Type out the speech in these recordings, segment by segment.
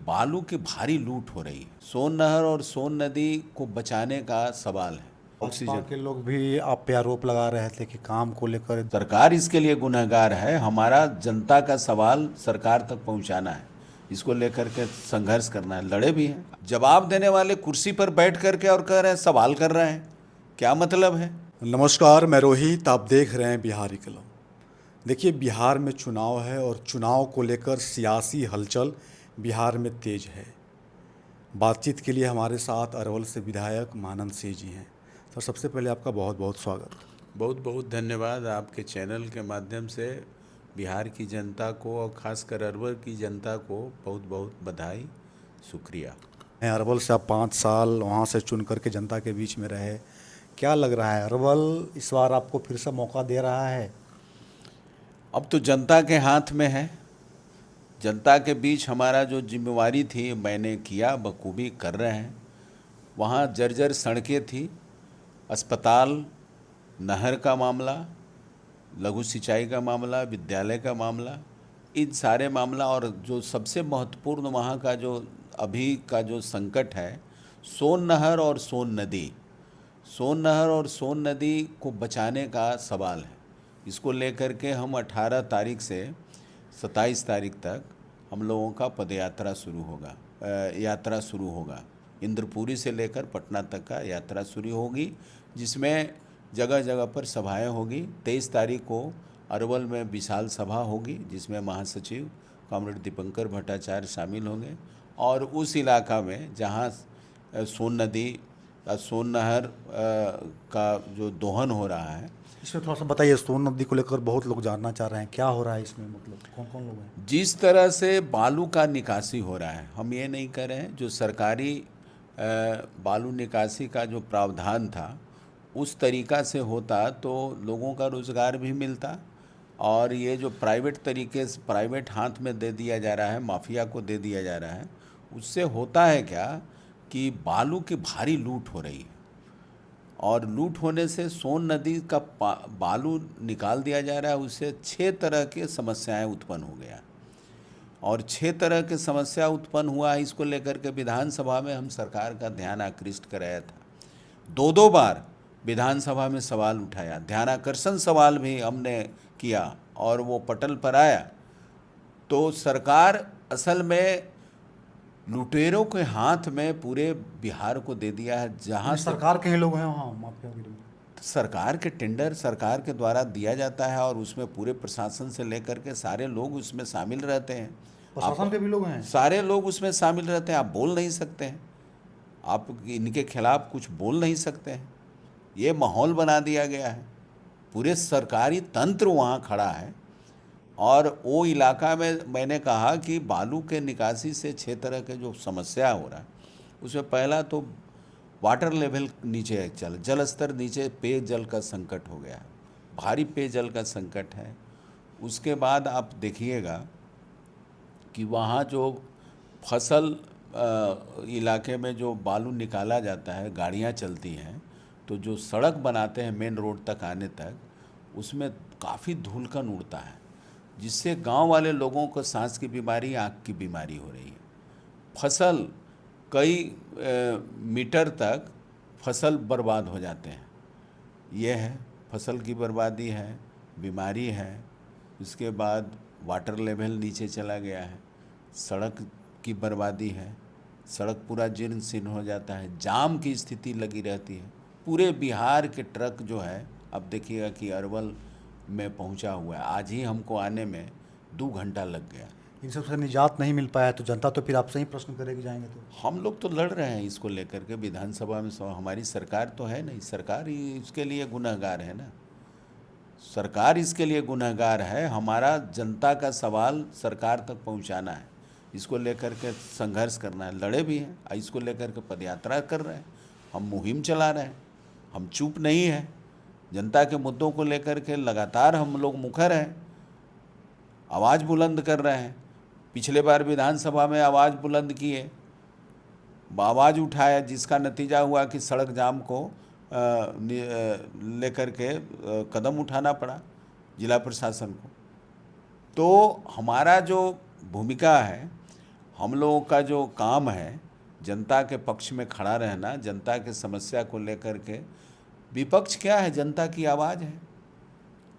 बालू की भारी लूट हो रही है। सोन नहर और सोन नदी को बचाने का सवाल है। भाजपा ऑक्सीजन, के लोग भी आप पे आरोप लगा रहे थे कि काम को लेकर सरकार इसके लिए गुनहगार है। हमारा जनता का सवाल सरकार तक पहुंचाना है, इसको लेकर के संघर्ष करना है। लड़े भी हैं। जवाब देने वाले कुर्सी पर बैठ करके और कह रहे हैं सवाल कर रहे हैं, क्या मतलब है? नमस्कार, मैं रोहित, आप देख रहे हैं बिहारी कलम। देखिए, बिहार में चुनाव है और चुनाव को लेकर सियासी हलचल बिहार में तेज है। बातचीत के लिए हमारे साथ अरवल से विधायक मानंद सिंह जी हैं। सर, सबसे पहले आपका बहुत बहुत स्वागत। बहुत बहुत धन्यवाद। आपके चैनल के माध्यम से बिहार की जनता को और ख़ासकर अरवल की जनता को बहुत बहुत बधाई, शुक्रिया। हैं अरवल से आप 5 साल वहाँ से चुन करके जनता के बीच में रहे, क्या लग रहा है, अरवल इस बार आपको फिर से मौका दे रहा है? अब तो जनता के हाथ में है। जनता के बीच हमारा जो जिम्मेवारी थी मैंने किया, बखूबी कर रहे हैं। वहाँ जर्जर सड़कें थी, अस्पताल, नहर का मामला, लघु सिंचाई का मामला, विद्यालय का मामला, इन सारे मामला। और जो सबसे महत्वपूर्ण वहाँ का जो अभी का जो संकट है, सोन नहर और सोन नदी, सोन नहर और सोन नदी को बचाने का सवाल है। इसको लेकर के हम 18 तारीख से 27 तारीख तक हम लोगों का पदयात्रा शुरू होगा, यात्रा शुरू होगा। इंद्रपुरी से लेकर पटना तक का यात्रा शुरू होगी, जिसमें जगह जगह पर सभाएं होगी। 23 तारीख को अरवल में विशाल सभा होगी, जिसमें महासचिव कॉमरेड दीपंकर भट्टाचार्य शामिल होंगे। और उस इलाका में जहां सोन नदी, सोन नहर का जो दोहन हो रहा है, इसमें थोड़ा सा बताइए, सोन नदी को लेकर बहुत लोग जानना चाह रहे हैं, क्या हो रहा है इसमें, मतलब कौन कौन लोग हैं? जिस तरह से बालू का निकासी हो रहा है, हम ये नहीं कह रहे हैं, जो सरकारी बालू निकासी का जो प्रावधान था उस तरीक़ा से होता तो लोगों का रोज़गार भी मिलता। और ये जो प्राइवेट तरीके से प्राइवेट हाथ में दे दिया जा रहा है, माफिया को दे दिया जा रहा है, उससे होता है क्या कि बालू की भारी लूट हो रही है। और लूट होने से सोन नदी का बालू निकाल दिया जा रहा है, उससे 6 तरह के समस्याएं उत्पन्न हो गया। और 6 तरह के समस्या उत्पन्न हुआ है। इसको लेकर के विधानसभा में हम सरकार का ध्यान आकृष्ट कराया था। 2 बार विधानसभा में सवाल उठाया, ध्यानाकर्षण सवाल भी हमने किया और वो पटल पर आया। तो सरकार असल में लुटेरों के हाथ में पूरे बिहार को दे दिया है। जहाँ से सरकार के ही लोग हैं वहाँ माफिया गिरी में? सरकार के टेंडर सरकार के द्वारा दिया जाता है और उसमें पूरे प्रशासन से लेकर के सारे लोग उसमें शामिल रहते हैं। प्रशासन के भी लोग हैं? सारे लोग उसमें शामिल रहते हैं। आप बोल नहीं सकते हैं, आप इनके खिलाफ कुछ बोल नहीं सकते हैं। ये माहौल बना दिया गया है, पूरे सरकारी तंत्र वहाँ खड़ा है। और वो इलाका में मैंने कहा कि बालू के निकासी से 6 तरह के जो समस्या हो रहा है, उसमें पहला तो वाटर लेवल नीचे जल स्तर नीचे, पेयजल का संकट हो गया है, भारी पेयजल का संकट है। उसके बाद आप देखिएगा कि वहाँ जो फसल इलाके में जो बालू निकाला जाता है, गाड़ियाँ चलती हैं, तो जो सड़क बनाते हैं मेन रोड तक आने तक, उसमें काफ़ी धूलकण उड़ता है, जिससे गांव वाले लोगों को सांस की बीमारी, आँख की बीमारी हो रही है। फसल कई मीटर तक फसल बर्बाद हो जाते हैं। ये है, फसल की बर्बादी है, बीमारी है। उसके बाद वाटर लेवल नीचे चला गया है, सड़क की बर्बादी है, सड़क पूरा जीर्ण शीर्ण हो जाता है, जाम की स्थिति लगी रहती है। पूरे बिहार के ट्रक जो है, अब देखिएगा कि अरवल में पहुंचा हुआ है। आज ही हमको आने में 2 घंटा लग गया। इन सब से निजात नहीं मिल पाया तो जनता तो फिर आपसे ही प्रश्न करेगी जाएंगे तो? हम लोग तो लड़ रहे हैं इसको लेकर के विधानसभा में। हमारी सरकार तो है नहीं, सरकार ही इसके लिए गुनहगार है ना, सरकार इसके लिए गुनहगार है। हमारा जनता का सवाल सरकार तक पहुंचाना है, इसको लेकर के संघर्ष करना है। लड़े भी हैं, इसको लेकर के पदयात्रा कर रहे हैं, हम मुहिम चला रहे हैं, हम चुप नहीं हैं। जनता के मुद्दों को लेकर के लगातार हम लोग मुखर हैं, आवाज़ बुलंद कर रहे हैं। पिछले बार विधानसभा में आवाज़ बुलंद किए, आवाज़ उठाया, जिसका नतीजा हुआ कि सड़क जाम को लेकर के कदम उठाना पड़ा जिला प्रशासन को। तो हमारा जो भूमिका है, हम लोगों का जो काम है जनता के पक्ष में खड़ा रहना, जनता के समस्या को लेकर के। विपक्ष क्या है? जनता की आवाज़ है।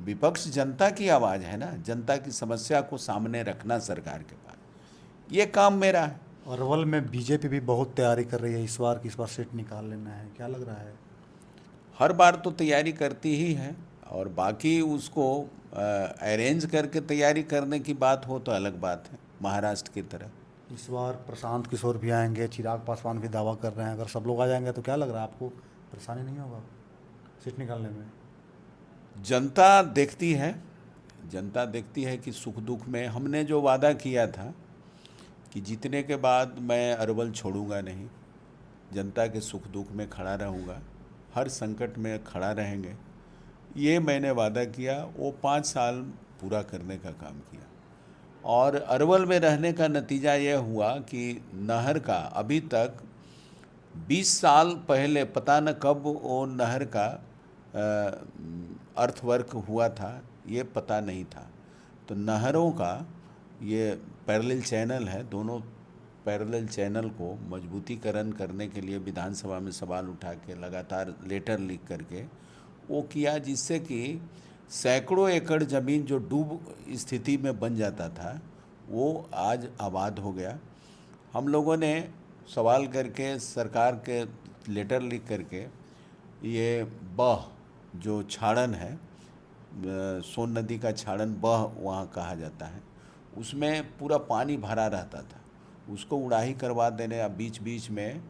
विपक्ष जनता की आवाज़ है ना, जनता की समस्या को सामने रखना सरकार के पास, ये काम मेरा है। अरवल में बीजेपी भी बहुत तैयारी कर रही है इस बार, किस बार सीट निकाल लेना है, क्या लग रहा है? हर बार तो तैयारी करती ही है, और बाकी उसको अरेंज करके तैयारी करने की बात हो तो अलग बात है, महाराष्ट्र की तरह। इस बार प्रशांत किशोर भी आएंगे, चिराग पासवान भी दावा कर रहे हैं, अगर सब लोग आ जाएंगे तो क्या लग रहा है आपको, परेशानी नहीं होगा सीट निकालने में? जनता देखती है, जनता देखती है कि सुख दुख में हमने जो वादा किया था कि जीतने के बाद मैं अरवल छोड़ूंगा नहीं, जनता के सुख दुख में खड़ा रहूंगा, हर संकट में खड़ा रहेंगे, ये मैंने वादा किया। वो 5 साल पूरा करने का काम किया। और अरवल में रहने का नतीजा ये हुआ कि नहर का अभी तक 20 साल पहले पता न कब वो नहर का अर्थवर्क हुआ था, ये पता नहीं था। तो नहरों का ये पैरेलल चैनल है, दोनों पैरेलल चैनल को मजबूतीकरण करने के लिए विधानसभा में सवाल उठा के लगातार लेटर लिख करके वो किया, जिससे कि सैकड़ों एकड़ ज़मीन जो डूब स्थिति में बन जाता था वो आज आबाद हो गया। हम लोगों ने सवाल करके सरकार के लेटर लिख करके ये बह जो छाड़न है, सोन नदी का छाड़न बह वहाँ कहा जाता है, उसमें पूरा पानी भरा रहता था, उसको उड़ाही करवा देने या बीच बीच में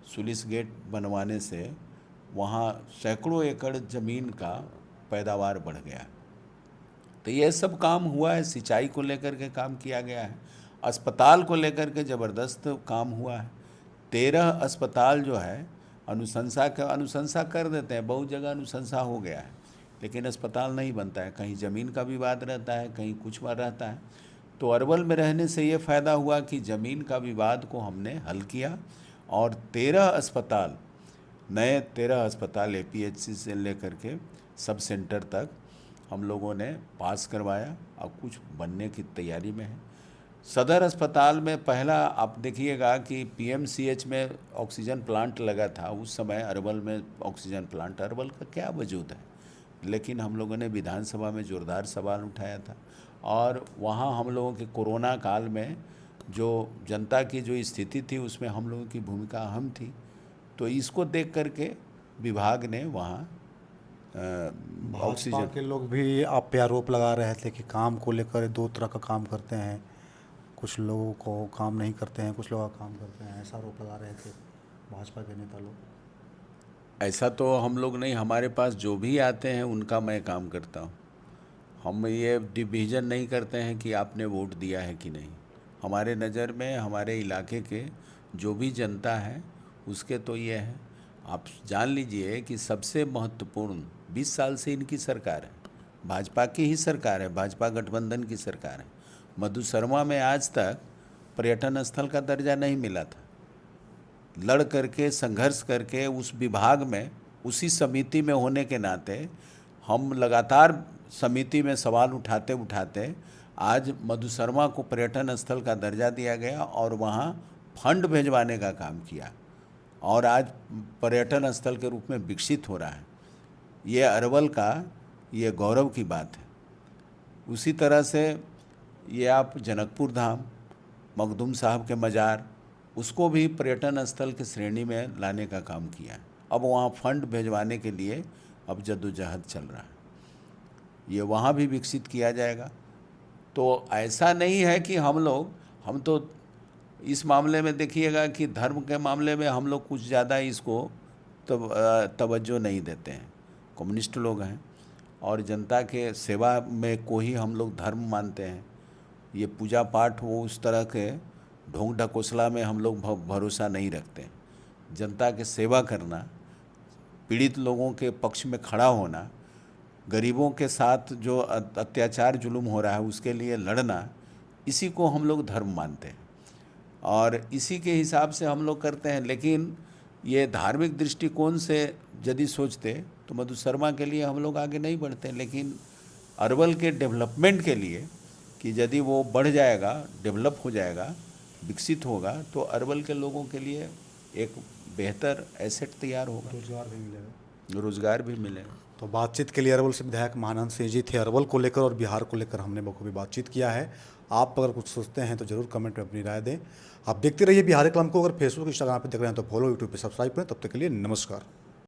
सुलिस गेट बनवाने से वहाँ सैकड़ों एकड़ ज़मीन का पैदावार बढ़ गया। तो ये सब काम हुआ है, सिंचाई को लेकर के काम किया गया है, अस्पताल को लेकर के ज़बरदस्त काम हुआ है। 13 अस्पताल जो है अनुशंसा कर देते हैं, बहुत जगह अनुशंसा हो गया है, लेकिन अस्पताल नहीं बनता है, कहीं ज़मीन का विवाद रहता है, कहीं कुछ रहता है। तो अरवल में रहने से ये फ़ायदा हुआ कि ज़मीन का विवाद को हमने हल किया, और 13 अस्पताल, नए 13 अस्पताल APHC से लेकर के सब सेंटर तक हम लोगों ने पास करवाया, और कुछ बनने की तैयारी में है। सदर अस्पताल में पहला आप देखिएगा कि PMCH में ऑक्सीजन प्लांट लगा था, उस समय अरवल में ऑक्सीजन प्लांट, अरवल का क्या वजूद है, लेकिन हम लोगों ने विधानसभा में ज़ोरदार सवाल उठाया था। और वहाँ हम लोगों के कोरोना काल में जो जनता की जो स्थिति थी उसमें हम लोगों की भूमिका अहम थी। तो इसको देख करके विभाग ने वहाँ भाजपा ऑक्सीजन, के लोग भी आप पे आरोप लगा रहे थे कि काम को लेकर 2 तरह का काम करते हैं, कुछ लोगों को काम नहीं करते हैं, कुछ लोग काम करते हैं, ऐसा आरोप लगा रहे थे भाजपा के नेता लोग। ऐसा तो हम लोग नहीं, हमारे पास जो भी आते हैं उनका मैं काम करता हूँ। हम ये डिवीज़न नहीं करते हैं कि आपने वोट दिया है कि नहीं। हमारे नज़र में हमारे इलाके के जो भी जनता है उसके तो ये है। आप जान लीजिए कि सबसे महत्वपूर्ण 20 साल से इनकी सरकार है, भाजपा की ही सरकार है, भाजपा गठबंधन की सरकार है। मधु शर्मा में आज तक पर्यटन स्थल का दर्जा नहीं मिला था। लड़ करके संघर्ष करके उस विभाग में, उसी समिति में होने के नाते हम लगातार समिति में सवाल उठाते उठाते आज मधु शर्मा को पर्यटन स्थल का दर्जा दिया गया, और वहाँ फंड भेजवाने का काम किया, और आज पर्यटन स्थल के रूप में विकसित हो रहा है। ये अरवल का ये गौरव की बात है। उसी तरह से ये आप जनकपुर धाम, मखदूम साहब के मज़ार, उसको भी पर्यटन स्थल की श्रेणी में लाने का काम किया है। अब वहाँ फंड भेजवाने के लिए अब जद्दोजहद चल रहा है, ये वहाँ भी विकसित किया जाएगा। तो ऐसा नहीं है कि हम तो इस मामले में देखिएगा कि धर्म के मामले में हम लोग कुछ ज़्यादा इसको तवज्जो नहीं देते हैं। कम्युनिस्ट लोग हैं और जनता के सेवा में को ही हम लोग धर्म मानते हैं। ये पूजा पाठ वो उस तरह के ढोंग ढकोसला में हम लोग भरोसा नहीं रखते। जनता के सेवा करना, पीड़ित लोगों के पक्ष में खड़ा होना, गरीबों के साथ जो अत्याचार जुल्म हो रहा है उसके लिए लड़ना, इसी को हम लोग धर्म मानते हैं और इसी के हिसाब से हम लोग करते हैं। लेकिन ये धार्मिक दृष्टिकोण से यदि सोचते तो मधु शर्मा के लिए हम लोग आगे नहीं बढ़ते। लेकिन अरवल के डेवलपमेंट के लिए कि यदि वो बढ़ जाएगा, डेवलप हो जाएगा, विकसित होगा तो अरवल के लोगों के लिए एक बेहतर एसेट तैयार होगा, रोजगार भी मिलेगा। रोजगार भी मिलेगा। तो बातचीत के लिए अरवल से विधायक महानंद सिंह जी थे। अरवल को लेकर और बिहार को लेकर हमने बखूबी बातचीत किया है। आप अगर कुछ सोचते हैं तो ज़रूर कमेंट में अपनी राय दें। आप देखते रहिए बिहारी कलम को। अगर फेसबुक इंस्टाग्राम पर देख रहे हैं तो फॉलो, यूट्यूब पे सब्सक्राइब करें। तब तक के लिए नमस्कार।